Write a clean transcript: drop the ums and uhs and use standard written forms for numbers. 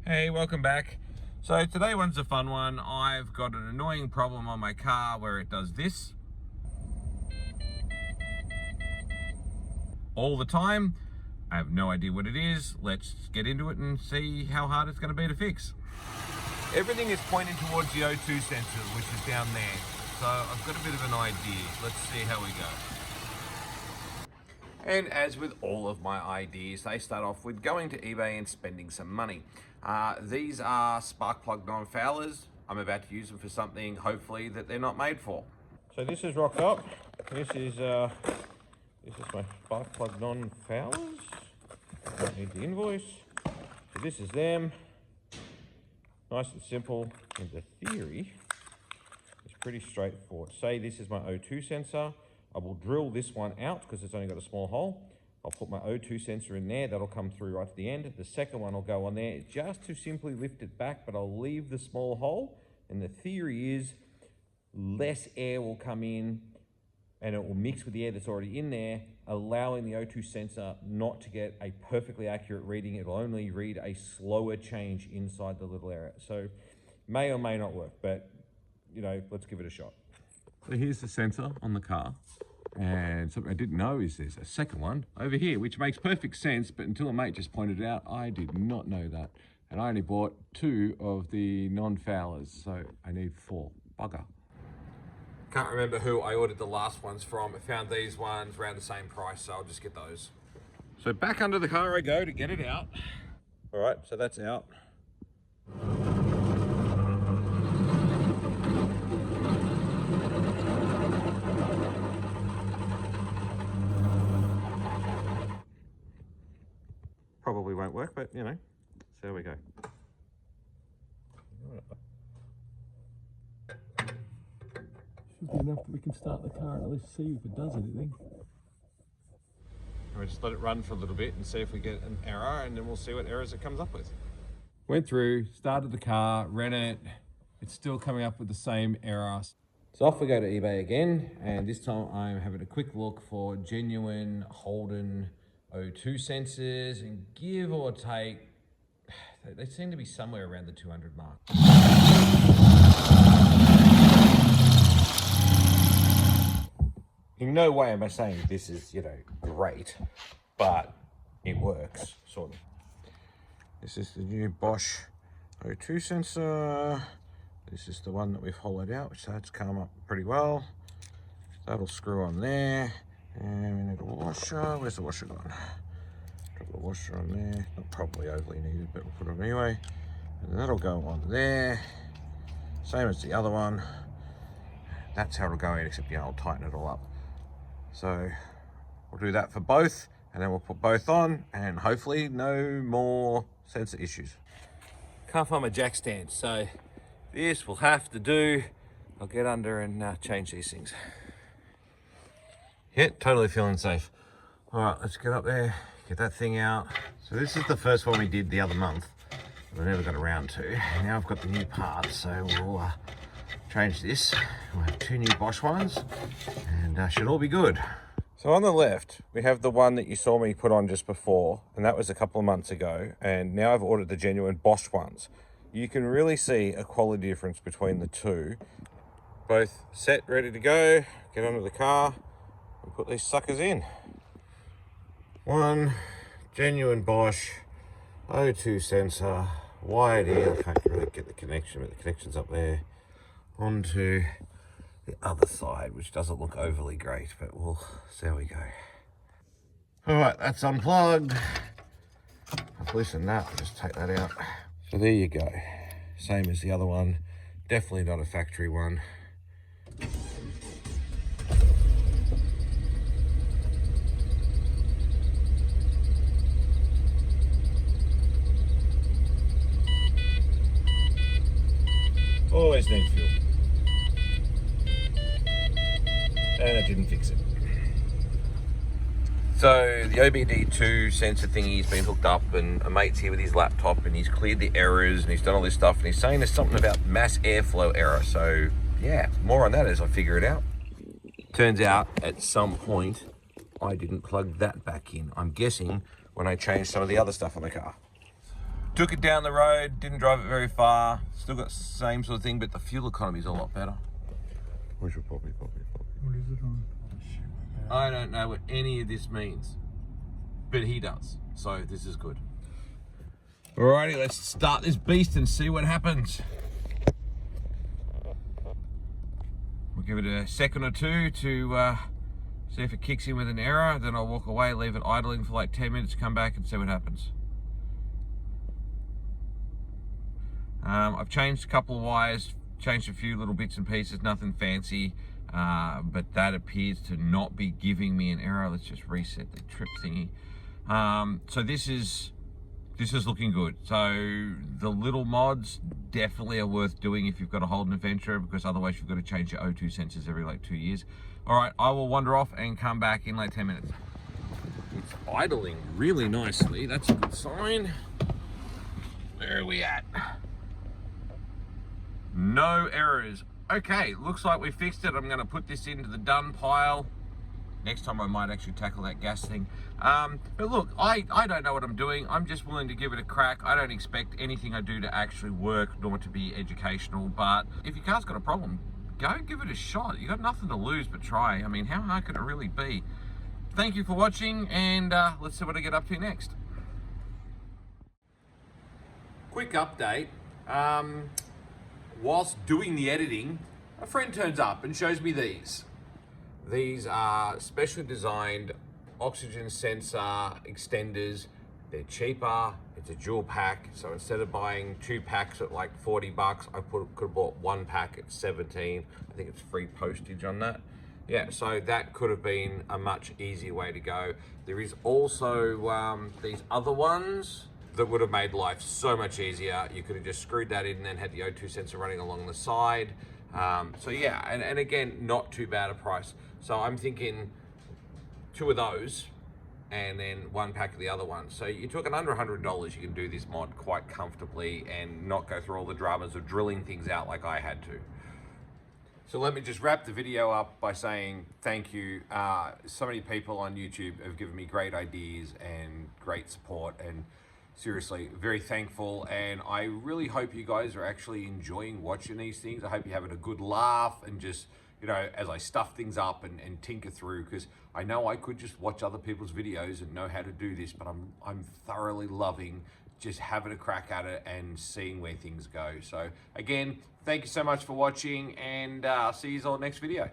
Hey, welcome back. So today one's a fun one. I've got an annoying problem on my car where it does this all the time. I have no idea what it is. Let's get into it and see how hard it's going to be to fix. Everything is pointing towards the O2 sensor, which is down there. So I've got a bit of an idea. Let's see how we go. And as with all of my ideas, they start off with going to eBay and spending some money. These are spark plug non-foulers. I'm about to use them for something, hopefully, that they're not made for. So this is rocked up. This is my spark plug non-foulers. I don't need the invoice. So this is them. Nice and simple. And the theory is pretty straightforward. Say this is my O2 sensor. I will drill this one out because it's only got a small hole. I'll put my O2 sensor in there. That'll come through right to the end. The second one will go on there just to simply lift it back, but I'll leave the small hole. And the theory is less air will come in and it will mix with the air that's already in there, allowing the O2 sensor not to get a perfectly accurate reading. It will only read a slower change inside the little area. So may or may not work, but you know, let's give it a shot. So here's the sensor on the car. And something I didn't know is there's a second one over here, which makes perfect sense, but until a mate just pointed it out, I did not know that. And I only bought 2 of the non-foulers, so I need 4. Bugger. Can't remember who I ordered the last ones from. I found these ones around the same price, so I'll just get those. So back under the car I go to get it out. All right, so that's out. Probably won't work, but you know, so there we go. Should be enough that we can start the car and at least see if it does anything. And we just let it run for a little bit and see if we get an error, and then we'll see what errors it comes up with. Went through, started the car, ran it. It's still coming up with the same error. So off we go to eBay again, and this time I'm having a quick look for genuine Holden O2 sensors, and give or take, they seem to be somewhere around the 200 mark. In no way am I saying this is, you know, great, but it works, sort of. This is the new Bosch O2 sensor. This is the one that we've hollowed out, which that's come up pretty well. That'll screw on there. And we need a washer. Where's the washer gone? Drop the washer on there. Not probably overly needed, but we'll put it on anyway. And that'll go on there. Same as the other one. That's how it'll go in, except, you know, I'll tighten it all up. So we'll do that for both, and then we'll put both on, and hopefully no more sensor issues. Can't find my jack stand, so this will have to do. I'll get under and change these things. Yeah, totally feeling safe. All right, let's get up there, get that thing out. So this is the first one we did the other month, but I never got around to. Now I've got the new parts, so we'll change this. We'll have 2 new Bosch ones, and should all be good. So on the left, we have the one that you saw me put on just before, and that was a couple of months ago, and now I've ordered the genuine Bosch ones. You can really see a quality difference between the two. Both set, ready to go, get onto the car, and put these suckers in. One genuine Bosch O2 sensor, wired in. I can't really get the connection, but the connection's up there, onto the other side, which doesn't look overly great, but we'll see how we go. All right, that's unplugged. I've loosened that, I'll just take that out. So there you go, same as the other one, definitely not a factory one. Always need fuel. And I didn't fix it. So the OBD2 sensor thingy's been hooked up, and a mate's here with his laptop, and he's cleared the errors and he's done all this stuff, and he's saying there's something about mass airflow error. So yeah, more on that as I figure it out. Turns out at some point I didn't plug that back in. I'm guessing when I changed some of the other stuff on the car. Took it down the road, didn't drive it very far. Still got the same sort of thing, but the fuel economy is a lot better. Where's your poppy? What is it on? I don't know what any of this means, but he does, so this is good. Alrighty, let's start this beast and see what happens. We'll give it a second or two to see if it kicks in with an error, then I'll walk away, leave it idling for like 10 minutes, come back and see what happens. I've changed a couple of wires, changed a few little bits and pieces, nothing fancy, but that appears to not be giving me an error. Let's just reset the trip thingy. So this is looking good. So the little mods definitely are worth doing if you've got a Holden Adventra, because otherwise you've got to change your O2 sensors every like 2 years. All right, I will wander off and come back in like 10 minutes. It's idling really nicely. That's a good sign. Where are we at? No errors. Okay, looks like we fixed it. I'm gonna put this into the done pile. Next time I might actually tackle that gas thing. But look, I don't know what I'm doing. I'm just willing to give it a crack. I don't expect anything I do to actually work, nor to be educational. But if your car's got a problem, go give it a shot. You got nothing to lose but try. I mean, how hard can it really be? Thank you for watching, and let's see what I get up to next. Quick update. Whilst doing the editing, a friend turns up and shows me these. These are specially designed oxygen sensor extenders. They're cheaper, it's a dual pack. So instead of buying 2 packs at like 40 bucks, I could have bought 1 pack at 17. I think it's free postage on that. Yeah, so that could have been a much easier way to go. There is also these other ones that would have made life so much easier. You could have just screwed that in and then had the O2 sensor running along the side. So yeah, and again, not too bad a price. So I'm thinking 2 of those and then 1 pack of the other one. So you're talking under $100, you can do this mod quite comfortably and not go through all the dramas of drilling things out like I had to. So let me just wrap the video up by saying thank you. So many people on YouTube have given me great ideas and great support, and seriously, very thankful. And I really hope you guys are actually enjoying watching these things. I hope you're having a good laugh and just, you know, as I stuff things up and tinker through, because I know I could just watch other people's videos and know how to do this, but I'm thoroughly loving just having a crack at it and seeing where things go. So again, thank you so much for watching, and I'll see you all next video.